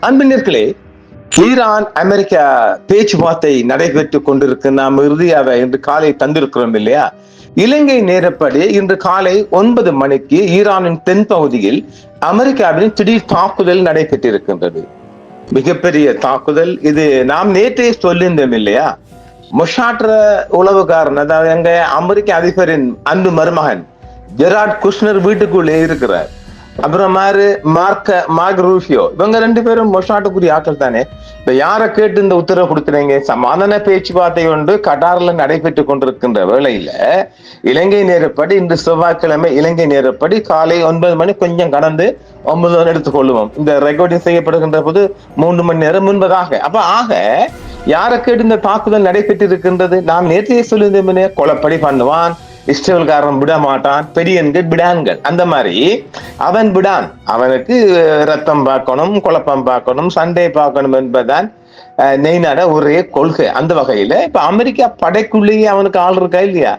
அன்பினர்களே, Iran America பேச்சுவார்த்தை நடைபெற்றுக் கொண்டிருக்கு. நாம் இறுதியாக இன்று காலை தந்திருக்கிறோம் இல்லையா? இலங்கை நேரப்படி இன்று காலை 9 மணிக்கு ஈரானின் தென் பகுதியில் அமெரிக்காவின் திடீர் தாக்குதல் நடைபெற்றிருக்கின்றது. மிகப்பெரிய தாக்குதல் இது. நாம் நேற்றே சொல்லியிருந்தோம் இல்லையா? மொஷாட்ர உளவுக்காரன், அதாவது எங்க அமெரிக்க அதிபரின் அன்பு மருமகன் ஜெராட் குஷ்னர் வீட்டுக்குள்ளே இருக்கிறார். அப்புறம் மார்க் ரூஃபியோ, இவங்க 2 பேரும் மொஷாட்டுக்குரிய ஆட்கள் தானே. இப்ப யாரை கேட்டு இந்த உத்தரவு கொடுத்துறீங்க? சமாதான பேச்சுவார்த்தை ஒன்று கட்டார்ல நடைபெற்றுக் கொண்டிருக்கின்ற வேளையில இலங்கை நேரப்படி இன்று செவ்வாய்க்கிழமை இலங்கை நேரப்படி காலை 9 மணி கொஞ்சம் கடந்து 9 எடுத்துக்கொள்ளுவோம். இந்த ரெக்கார்டிங் செய்யப்படுகின்ற போது 3 மணி நேரம் முன்பதாக. அப்ப யாரை கேட்டு இந்த தாக்குதல் நடைபெற்று இருக்கின்றது? நாம் நேற்றைய சொல்லியிருந்தோமே, கொலைப்படி பண்ணுவான், இஸ்ரேல்காரன் விட மாட்டான், பெரியன்கள் விடான்கள், அந்த மாதிரி அவன் விடான். அவனுக்கு ரத்தம் பார்க்கணும், குழப்பம் பார்க்கணும், சண்டை பார்க்கணும் என்பதுதான் நெய்நாட ஒரே கொள்கை. அந்த வகையில இப்ப அமெரிக்கா படைக்குள்ளேயே அவனுக்கு ஆள் இருக்கா இல்லையா?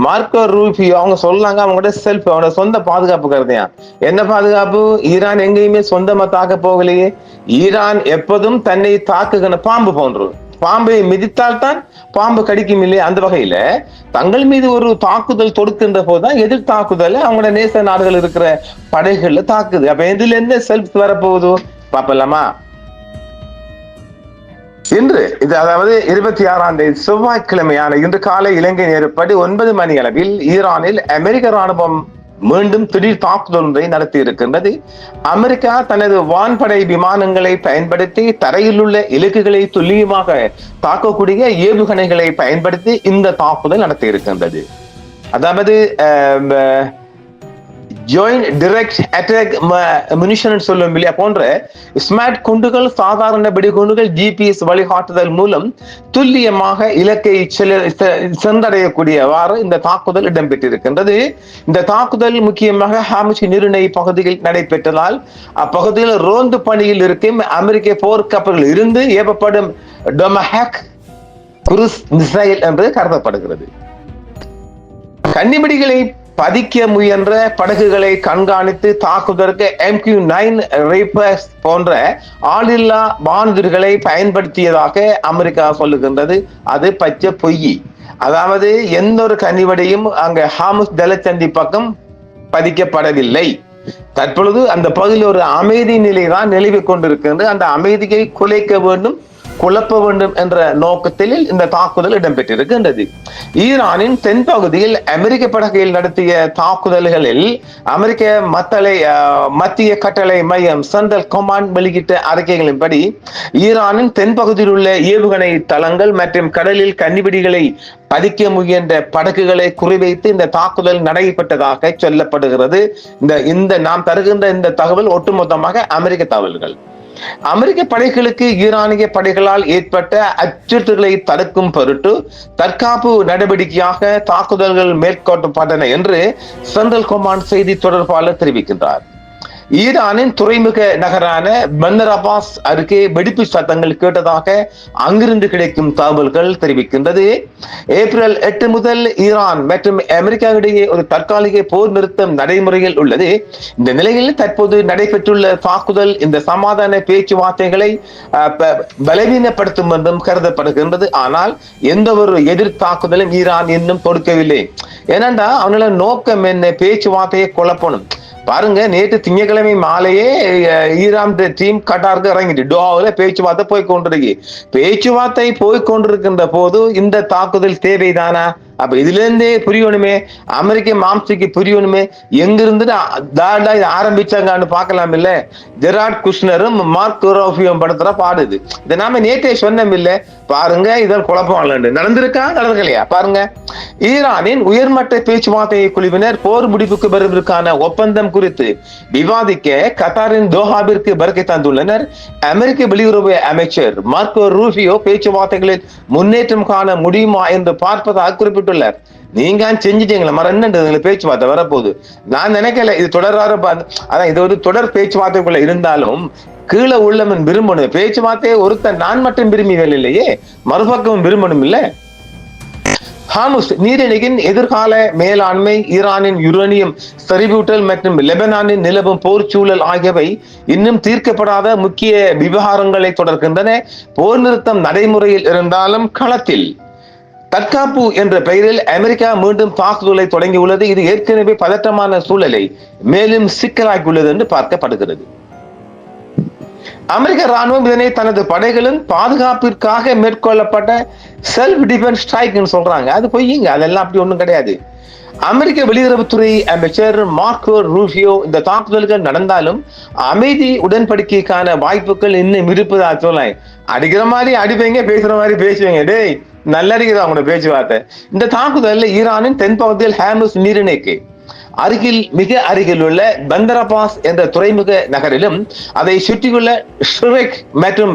மார்க்கோ ரூபியோ அவங்க சொல்லாங்க, அவனோட சொந்த பாதுகாப்பு கருதையா. என்ன பாதுகாப்பு? ஈரான் எங்கேயுமே சொந்தமா தாக்க போகலையே. ஈரான் எப்போதும் தன்னை தாக்குகிற பாம்பு போன்று, பாம்பை மிதித்தால் தான் பாம்பு கடிக்கும் இல்லையா? அந்த வகையில தங்கள் மீது ஒரு தாக்குதல் தொடுக்கின்ற போதுதான் எதிர் தாக்குதல் அவங்களோட நேச நாடுகள் இருக்கிற படைகள்ல தாக்குது. அப்ப இதுல என்ன செல்ஃப் வரப்போகுது பாப்பலாமா? இன்று இது, அதாவது 26ஆம் தேதி செவ்வாய்க்கிழமையான இன்று காலை இலங்கை நேரப்படி 9 மணி அளவில் ஈரானில் அமெரிக்க ராணுவம் மீண்டும் திடீர் தாக்குதல் ஒன்றை நடத்தி இருக்கின்றது. அமெரிக்கா தனது வான்படை விமானங்களை பயன்படுத்தி தரையில் உள்ள இலக்குகளை துல்லியமாக தாக்கக்கூடிய ஏவுகணைகளை பயன்படுத்தி இந்த தாக்குதல் நடத்தி இருக்கின்றது. அதாவது ஜாயிண்ட் டைரக்ட் அட்டாக் முனிஷன் சொல்லும் இல்லையா, போன்ற ஸ்மார்ட் குண்டுகள், சாதாரண வெடிகுண்டுகள், ஜிபிஎஸ் வழிகாட்டுதல் மூலம் துல்லியமாக இலக்கை சென்றடையக்கூடியவாறு இந்த தாக்குதல் இடம்பெற்றிருக்கின்றது. இந்த தாக்குதல் முக்கியமாக ஹாமிஷ் நீரிணை பகுதியில் நடைபெற்றதால் அப்பகுதியில் ரோந்து பணியில் இருக்கும் அமெரிக்க போர்க்கப்பல்கள் இருந்து ஏவப்படும் டொமஹாக் குரூஸ் மிசைல் என்று கருதப்படுகிறது. கன்னிவெடிகளை பதிக்க முயன்ற படகுகளை கண்காணித்து தாக்குதலுக்கு MQ-9 ரேப்பர்ஸ் போன்ற ஆளில்லா வானூர்திகளை பயன்படுத்தியதாக அமெரிக்கா சொல்லுகின்றது. அது பச்சை பொய். அதாவது எந்த ஒரு கனிவடையும் அங்க ஹார்முஸ் ஜலசந்தி பக்கம் பதிக்கப்படவில்லை. தற்பொழுது அந்த பகுதியில் ஒரு அமைதி நிலை தான் நிலவிக் கொண்டிருக்கின்றது. அந்த அமைதியை குலைக்க வேண்டும், குழப்ப வேண்டும் என்ற நோக்கத்தில் இந்த தாக்குதல் இடம்பெற்றிருக்கின்றது. ஈரானின் தென் பகுதியில் அமெரிக்க படகுகள் நடத்திய தாக்குதல்களில் அமெரிக்க மத்திய கட்டளை மையம் சென்ட்ரல் கமாண்ட் வெளியிட்ட அறிக்கைகளின்படி ஈரானின் தென் பகுதியில் உள்ள ஏவுகணை தளங்கள் மற்றும் கடலில் கன்னிவெடிகளை பதிக்க முயன்ற படகுகளை குறிவைத்து இந்த தாக்குதல் நடைபெற்றதாக சொல்லப்படுகிறது. இந்த நாம் தருகின்ற இந்த தகவல் ஒட்டுமொத்தமாக அமெரிக்க தகவல்கள். அமெரிக்க படைகளுக்கு ஈரானிய படைகளால் ஏற்பட்ட அச்சுறுத்தல்களை தடுக்கும் பொருட்டு தற்காப்பு நடவடிக்கையாக தாக்குதல்கள் மேற்கொள்ளப்பட்டன என்று சென்ட்ரல் கமாண்ட் செய்தி தொடர்பாளர் தெரிவிக்கின்றார். ஈரானின் துறைமுக நகரான பந்தர் அப்பாஸ் அருகே வெடிப்பு சத்தங்கள் கேட்டதாக அங்கிருந்து கிடைக்கும் தகவல்கள் தெரிவிக்கின்றது. ஏப்ரல் 8 முதல் ஈரான் மற்றும் அமெரிக்காவிடையே ஒரு தற்காலிக போர் நிறுத்தம் நடைமுறையில் உள்ளது. இந்த நிலையில் தற்போது நடைபெற்றுள்ள தாக்குதல் இந்த சமாதான பேச்சுவார்த்தைகளை பலவீனப்படுத்தும் என்றும் கருதப்படுகின்றது. ஆனால் எந்த ஒரு எதிர் தாக்குதலும் ஈரான் இன்னும் தொடுக்கவில்லை. ஏனென்றா அவனோட நோக்கம் என்ன? பேச்சுவார்த்தையை குழப்பணும். பாருங்க, நேற்று திங்கட்கிழமை மாலையே ஈரான் டீம் கட்டாருக்கு இறங்கிட்டு டோஹாவில் பேச்சுவார்த்தை பேச்சுவார்த்தை போய்கொண்டிருக்கின்ற போது இந்த தாக்குதல் தேவைதானா? அப்ப இதுல இருந்தே புரியணுமே, அமெரிக்க மாம்சிக்கு புரியணுமே, எங்கிருந்து ஆரம்பிச்சாங்கன்னு பார்க்கலாம். இல்ல, ஜெராட் குஷ்னரும் மார்க் ரூபியோவும் படுத்துற பாடுது. இதை நாம நேற்றே சொன்னோம் இல்ல. பாருங்க, இதன் குழப்பம் நடந்திருக்கா நடக்கலையா? பாருங்க, ஈரானின் உயர்மட்ட பேச்சுவார்த்தை குழுவினர் போர் முடிவுக்கு வருவதற்கான ஒப்பந்தம் குறித்து விவாதிக்க கத்தாரின் தோஹாவிற்கு வருகை தந்துள்ளனர். அமெரிக்க வெளியுறவு அமைச்சர் மார்க்கோ ரூபியோ பேச்சுவார்த்தைகளில் முன்னேற்றம் காண முடியுமா என்று பார்ப்பதாக குறிப்பிட்டுள்ளார். நீங்க செஞ்சுட்டீங்களா? மறந்து பேச்சுவார்த்தை வரப்போகுது. நான் நினைக்கல இது தொடராக. அதான் இது ஒரு தொடர் பேச்சுவார்த்தைக்குள்ள இருந்தாலும் கீழே உள்ளவன் விரும்பணும். பேச்சுவார்த்தையை ஒருத்தன் நான் மட்டும் விரும்பிகள் இல்லையே, மறுபக்கம் விரும்பணும் இல்ல. ஹார்முஸ் நீரிணையின் எதிர்கால மேலாண்மை, ஈரானின் யுரேனியம் செறிவூட்டல் மற்றும் லெபனானின் நிலவும் போர் சூழல் ஆகியவை இன்னும் தீர்க்கப்படாத முக்கிய விவகாரங்களை தொடர்கின்றன. போர் நிறுத்தம் நடைமுறையில் இருந்தாலும் களத்தில் தற்காப்பு என்ற பெயரில் அமெரிக்கா மீண்டும் தாக்குதலை தொடங்கியுள்ளது. இது ஏற்கனவே பதற்றமான சூழலை மேலும் சிக்கலாக்கியுள்ளது என்று பார்க்கப்படுகிறது. அமெரிக்க ராணுவம் இதனை தனது படைகளின் பாதுகாப்பிற்காக மேற்கொள்ளப்பட்ட செல்ஃப் டிஃபென்ஸ் ஸ்ட்ரைக் சொல்றாங்க. அது பொய்யுங்க, அதெல்லாம் அப்படி ஒண்ணும் கிடையாது. அமெரிக்க வெளியுறவுத்துறை அமைச்சர் மார்க்கோ ரூபியோ இந்த தாக்குதல்கள் நடந்தாலும் அமைதி உடன்படிக்கைக்கான வாய்ப்புகள் இன்னும் இருப்பதா சொல்ல, அடிக்கிற மாதிரி அடிப்பீங்க, பேசுற மாதிரி பேசுவீங்க, டேய் நல்லடிக்குதா உங்களோட பேச்சுவார்த்தை. இந்த தாக்குதல் ஈரானின் தென்பகுதியில் ஹார்முஸ் நீரிணைக்கு மிக அருகில் உள்ள பந்தர் அப்பாஸ் என்ற துறைமுக நகரிலும் அதை சுற்றியுள்ள ஷுரெக் மற்றும்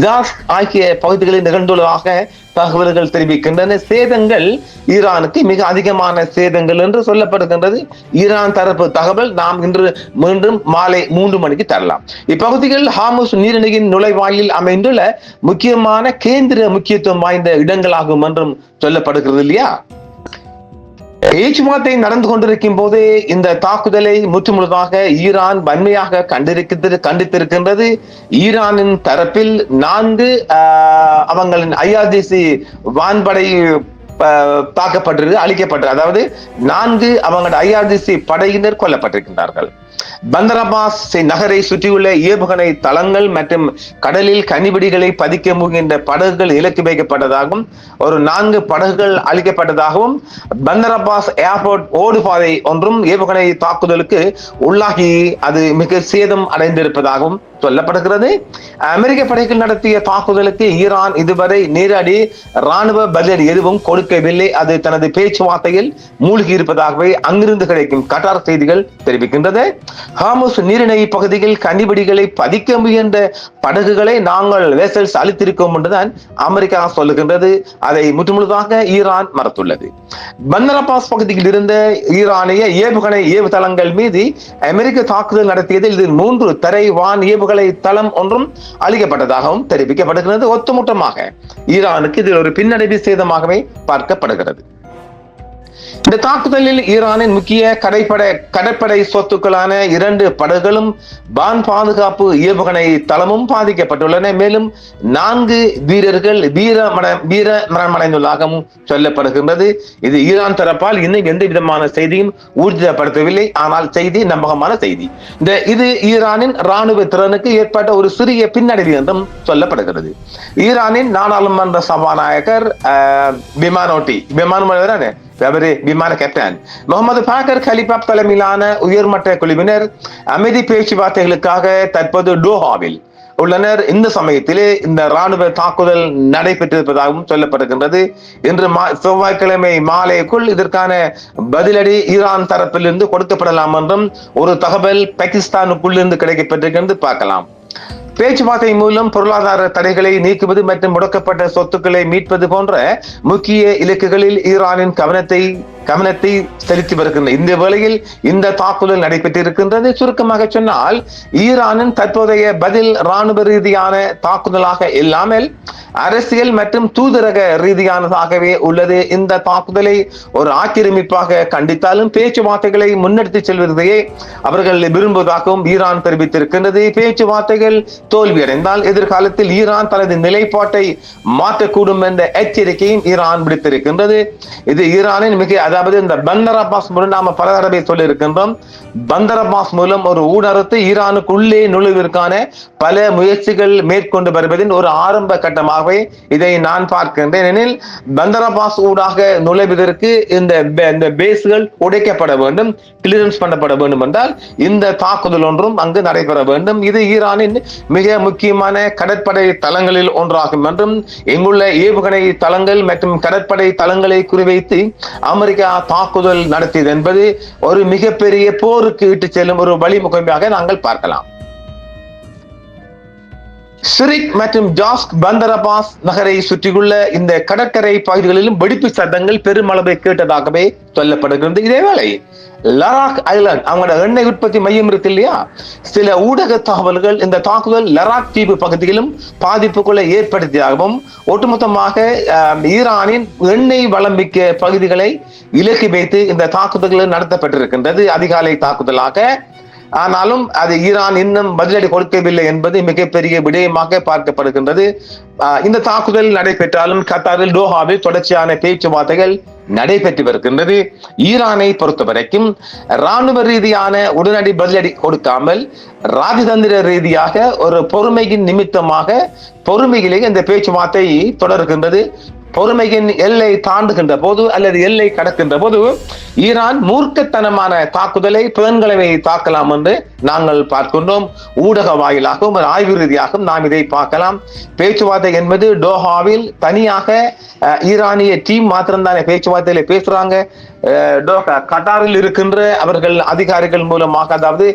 ஜாஸ்க் ஆகிய பகுதிகளில் நிகழ்ந்துள்ளதாக தகவல்கள் தெரிவிக்கின்றன. சேதங்கள் ஈரானுக்கு மிக அதிகமான சேதங்கள் என்று சொல்லப்படுகின்றது. ஈரான் தரப்பு தகவல் நாம் இன்று மீண்டும் மாலை 3 மணிக்கு தரலாம். இப்பகுதிகள் ஹார்முஸ் நீரிணையின் நுழைவாயில் அமைந்துள்ள முக்கியமான கேந்திர முக்கியத்துவம் வாய்ந்த இடங்களாகும் என்றும் சொல்லப்படுகிறது இல்லையா. பேச்சுவார்த்தை நடந்து கொண்டிருக்கும் போது இந்த தாக்குதலை முற்றுமுழுதாக ஈரான் வன்மையாக கண்டித்திருக்கின்றது. ஈரானின் தரப்பில் 4 அவங்களின் IRGC வான்படை தாக்கப்பட்டிருக்கு, அழிக்கப்பட்டது. அதாவது 4 அவங்களோட IRGC படையினர் கொல்லப்பட்டிருக்கின்றார்கள். பந்தர் அப்பாஸ் நகரை சுற்றியுள்ள ஏவுகணை தளங்கள் மற்றும் கடலில் கனிவெடிகளை பதிக்க முகின்ற படகுகள் இலக்கு வைக்கப்பட்டதாகவும் ஒரு 4 படகுகள் அழிக்கப்பட்டதாகவும் பந்தர் அப்பாஸ் ஏர்போர்ட் ஓடுபாதை ஒன்றும் ஏவுகணை தாக்குதலுக்கு உள்ளாகி அது மிக சேதம் அடைந்திருப்பதாகவும் சொல்லப்படுகிறது. அமெரிக்க படைகள் நடத்திய தாக்குதலுக்கு ஈரான் இதுவரை நேரடி ராணுவ பதில் எதுவும் கொடுக்கவில்லை. அது தனது பேச்சுவார்த்தையில் மூழ்கி இருப்பதாகவே அங்கிருந்து கிடைக்கும் கட்டார் செய்திகள் தெரிவிக்கின்றது. ஹார்முஸ் நீரிணை பகுதியில் கனிவெடிகளை பதிக்க முயன்ற படகுகளை நாங்கள் வெசல்ஸ் அளித்திருக்கோம் என்றுதான் அமெரிக்கா சொல்லுகின்றது. அதை முற்றுமுழுதாக ஈரான் மறுத்துள்ளது. பந்தர் அப்பாஸ் பகுதியில் இருந்த ஈரானிய ஏவுகணை ஏவுதளங்கள் மீது அமெரிக்க தாக்குதல் நடத்தியதில் இதில் 3 தரை வான் ஏவுகணை தளம் ஒன்றும் அளிக்கப்பட்டதாகவும் தெரிவிக்கப்படுகிறது. ஒட்டுமொத்தமாக ஈரானுக்கு இதில் ஒரு பின்னடைவு சேதமாகவே பார்க்கப்படுகிறது. இந்த தாக்குதலில் ஈரானின் முக்கிய கடற்படை சொத்துக்களான 2 படகுகளும் வான் பாதுகாப்பு ஏவுகணை தளமும் பாதிக்கப்பட்டுள்ளன. மேலும் 4 வீரர்கள் வீரமரணமடைந்துள்ளதாகவும் சொல்லப்படுகின்றது. இது ஈரான் தரப்பால் இன்னும் எந்த விதமான செய்தியும் ஊர்ஜிதப்படுத்தவில்லை. ஆனால் செய்தி நம்பகமான செய்தி. இது ஈரானின் ராணுவ திறனுக்கு ஏற்பட்ட ஒரு சிறிய பின்னடைவு என்றும் சொல்லப்படுகிறது. ஈரானின் நாடாளுமன்ற சபாநாயகர் விமான கேப்டன் முகமது பாக்கர் கலிபாப் தலைமையிலான உயர்மட்ட குழுவினர் அமைதி பேச்சுவார்த்தைகளுக்காக தற்போது டோஹாவில் உள்ளனர். இந்த சமயத்திலே இந்த ராணுவ தாக்குதல் நடைபெற்றிருப்பதாகவும் சொல்லப்படுகின்றது. இன்று செவ்வாய்க்கிழமை மாலைக்குள் இதற்கான பதிலடி ஈரான் தரப்பிலிருந்து கொடுக்கப்படலாம் என்றும் ஒரு தகவல் பாகிஸ்தானுக்குள் இருந்து கிடைக்கப்பட்டிருக்கிறது. பார்க்கலாம். பேச்சுவார்த்தை மூலம் பொருளாதார தடைகளை நீக்குவது மற்றும் முடக்கப்பட்ட சொத்துக்களை மீட்பது போன்ற முக்கிய இலக்குகளில் ஈரானின் கவனத்தை செலுத்தி வருகின்ற இந்த வேளையில் இந்த தாக்குதல் நடைபெற்றிருக்கின்றது. சுருக்கமாக சொன்னால் ஈரானின் தற்போதைய பதில் ராணுவ ரீதியான தாக்குதலாக இல்லாமல் அரசியல் மற்றும் தூதரக ரீதியானதாகவே உள்ளது. இந்த தாக்குதலை ஒரு ஆக்கிரமிப்பாக கண்டித்தாலும் பேச்சுவார்த்தைகளை முன்னெடுத்து செல்வதையே அவர்கள் விரும்புவதாகவும் ஈரான் தெரிவித்திருக்கின்றது. பேச்சுவார்த்தைகள் தோல்வியடைந்தால் எதிர்காலத்தில் ஈரான் தனது நிலைப்பாட்டை மாற்றக்கூடும் என்ற எச்சரிக்கையும் ஈரான் விடுத்திருக்கின்றது. இது ஈரானின் அதாவது இந்த பந்தர் அப்பாஸ் மூலம் நாம பல தடவை சொல்லி இருக்கின்றோம். பந்தர் அப்பாஸ் மூலம் ஒரு ஊடகத்தை ஈரானுக்குள்ளே நுழைவதற்கான பல முயற்சிகள் மேற்கொண்டு வருவதின் ஒரு ஆரம்ப கட்டமாகவே இதை நான் பார்க்கின்றேன். எனில் பந்தர் அப்பாஸ் ஊடாக நுழைவதற்கு இந்த பேஸ்கள் உடைக்கப்பட வேண்டும், கிளியரன்ஸ் பண்ணப்பட வேண்டும் என்றால் இந்த தாக்குதல் ஒன்றும் அங்கு நடைபெற வேண்டும். இது ஈரானின் மிக முக்கியமான கடற்படை தளங்களில் ஒன்றாகும் என்றும் இங்குள்ள ஏவுகணை தளங்கள் மற்றும் கடற்படை தளங்களை குறிவைத்து அமெரிக்கா தாக்குதல் நடத்தியது என்பது ஒரு மிகப்பெரிய போருக்கு இட்டு செல்லும் ஒரு வழிமுகமாக நாங்கள் பார்க்கலாம். சிரிக் மற்றும் ஜாஸ்க் பந்தர் அப்பாஸ் நகரை சுற்றியுள்ள இந்த கடற்கரை பகுதிகளிலும் வெடிப்பு சத்தங்கள் பெருமளவை கேட்டதாகவே சொல்லப்படுகிறது. இதேவேளை லராக் ஐலாந்து அவங்களோட எண்ணெய் உற்பத்தி மையம் இருக்கு இல்லையா, சில ஊடக தகவல்கள் இந்த தாக்குதல் லராக் தீவு பகுதியிலும் பாதிப்புகளை ஏற்படுத்தியாகவும் ஒட்டுமொத்தமாக ஈரானின் எண்ணெய் வளமிக்க பகுதிகளை இலக்கு வைத்து இந்த தாக்குதல்கள் நடத்தப்பட்டிருக்கின்றது அதிகாலை தாக்குதலாக. ஆனாலும் அது ஈரான் இன்னும் பதிலடி கொடுக்கவில்லை என்பது மிகப்பெரிய விடயமாக பார்க்கப்படுகின்றது. இந்த தாக்குதல் நடைபெற்றாலும் கத்தாரில் டோஹாவில் தொடர்ச்சியான பேச்சுவார்த்தைகள் நடைபெற்று வருகின்றது. ஈரானை பொறுத்த வரைக்கும் ராணுவ ரீதியான உடனடி பதிலடி கொடுக்காமல் ராஜதந்திர ரீதியாக ஒரு பொறுமையின் நிமித்தமாக பொறுமையிலேயே இந்த பேச்சுவார்த்தை தொடர்கின்றது. பொறுமையின் எல்லை தாண்டுகின்ற போது அல்லது எல்லை கடக்கின்ற போது ஈரான் மூர்க்கத்தனமான தாக்குதலை புதன்கிழமை தாக்கலாம் என்று நாங்கள் பார்க்கின்றோம். ஊடக வாயிலாகவும் ஆய்வு ரீதியாகவும் நாம் இதை பார்க்கலாம். பேச்சுவார்த்தை என்பது டோஹாவில் தனியாக ஈரானிய டீம் மாத்திரம்தானே பேச்சுவார்த்தையில பேசுறாங்க. கட்டாரில் இருக்கின்ற அவர்கள் அதிகாரிகள் மூலமாக, அதாவது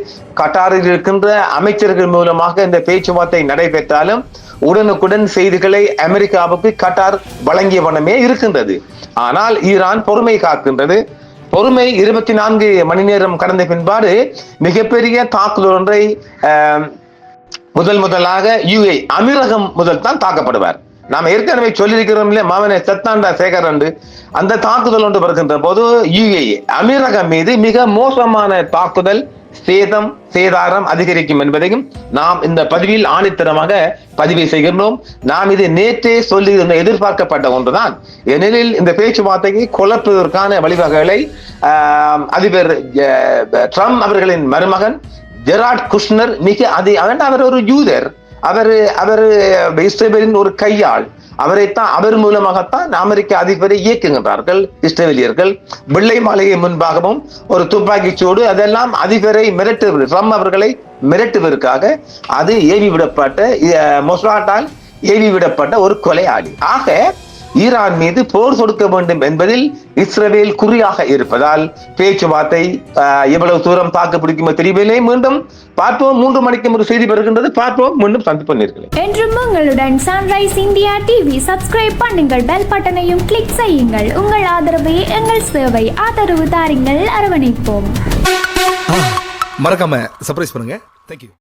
கட்டாரில் இருக்கின்ற அமைச்சர்கள் மூலமாக இந்த பேச்சுவார்த்தை நடைபெற்றாலும் உடனுக்குடன் செய்திகளை அமெரிக்காவுக்கு கட்டார் வழங்கிய வண்ணமே இருக்கின்றது. ஆனால் ஈரான் பொறுமை காக்கின்றது. பொறுமை 24 மணி நேரம் கடந்த பின்பாடு மிகப்பெரிய தாக்குதல் ஒன்றை முதலாக UAE அமீரகம் முதல் தான் தாக்கப்படுவார். நாம் ஏற்கனவே சொல்லியிருக்கிறோம் இல்லையா, மாவன சத்தாண்டா சேகர் என்று அந்த தாக்குதல் ஒன்று வருகின்ற போது UAE அமீரகம் மீது மிக மோசமான தாக்குதல் சேதாரம் அதிகரிக்கும் என்பதையும் நாம் இந்த பதிவில் ஆணித்தரமாக பதிவு செய்கின்றோம். நாம் இது நேற்றே சொல்லி எதிர்பார்க்கப்பட்ட ஒன்றுதான். ஏனெனில் இந்த பேச்சுவார்த்தையை குழப்பதற்கான வழிவகைகளை அதிபர் ட்ரம்ப் அவர்களின் மருமகன் ஜெராட் குஷ்னர் அவர் ஒரு யூதர், அவர் இஸ்ரேலின் ஒரு கையாள், அவர் மூலமாகத்தான் அமெரிக்க அதிபரை இயக்குகின்றார்கள் இஸ்ரேலியர்கள். வெள்ளை மாளிகை முன்பாகவும் ஒரு துப்பாக்கி சூடு, அதெல்லாம் அதிபரை ட்ரம்ப் அவர்களை மிரட்டுவதற்காக அது மொசாட்டால் ஏவி விடப்பட்ட ஒரு கொலையாளி. ஆக ஈரான் மீது போர் தொடுக்க வேண்டும் என்பதில் இஸ்ரேல் குறியாக இருப்பதால் பேச்சுவார்த்தை எவ்வளவு தூரம் தாக்கு பிடிக்குமோ தெரியவில்லை. மீண்டும் பார்ப்போம். 3 மணிக்கு ஒரு செய்தி வருகின்றது. பார்ப்போம். மீண்டும் சந்திப்போம். என்றும் உங்களுடன் சன்ரைஸ் இந்தியா டிவி சப்ஸ்கிரைப் பண்ணுங்கள், பெல் பட்டனையும் கிளிக் செய்யுங்கள். உங்கள் ஆதரவே எங்கள் சேவை. ஆதரவு தாருங்கள், அரவணைப்போம். மறக்காம சர்ப்ரைஸ் பண்ணுங்க. தேங்க்யூ.